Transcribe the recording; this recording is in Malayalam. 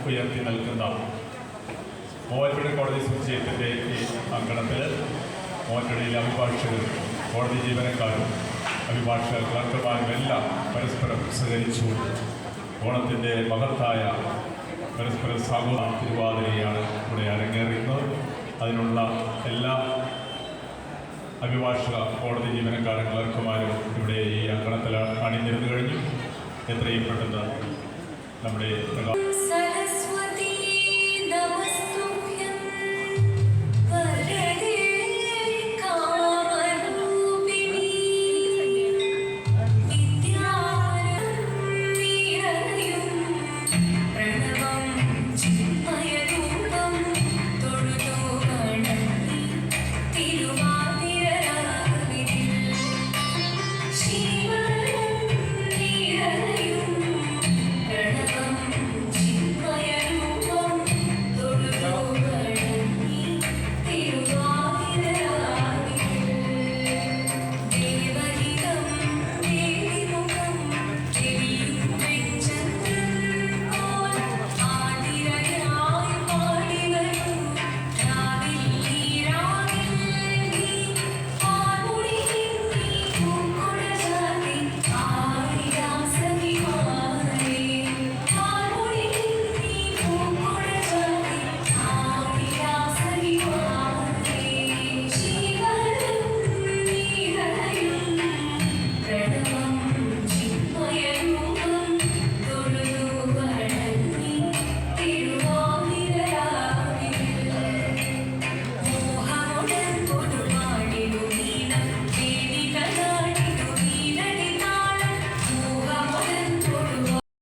ഉയർത്തി നൽകുന്ന മൂവാറ്റുപുഴ കോടതി സമുച്ചയത്തിൻ്റെ ഈ അങ്കണത്തിൽ മൂവാറ്റുപുഴയിലെ അഭിഭാഷകരും കോടതി ജീവനക്കാരും അഭിഭാഷക ക്ലർക്കന്മാരും എല്ലാം പരസ്പരം സഹകരിച്ചുകൊണ്ട് ഓണത്തിൻ്റെ മഹത്തായ പരസ്പര സഹോദര തിരുവാതിരയാണ് ഇവിടെ അരങ്ങേറുന്നത്. അതിനുള്ള എല്ലാ അഭിഭാഷക കോടതി ജീവനക്കാരും ക്ലർക്കുമാരും ഇവിടെ ഈ അങ്കണത്തിൽ അണിനിരന്നു കഴിഞ്ഞു. എത്രയും പെട്ടെന്ന് നമ്മുടെ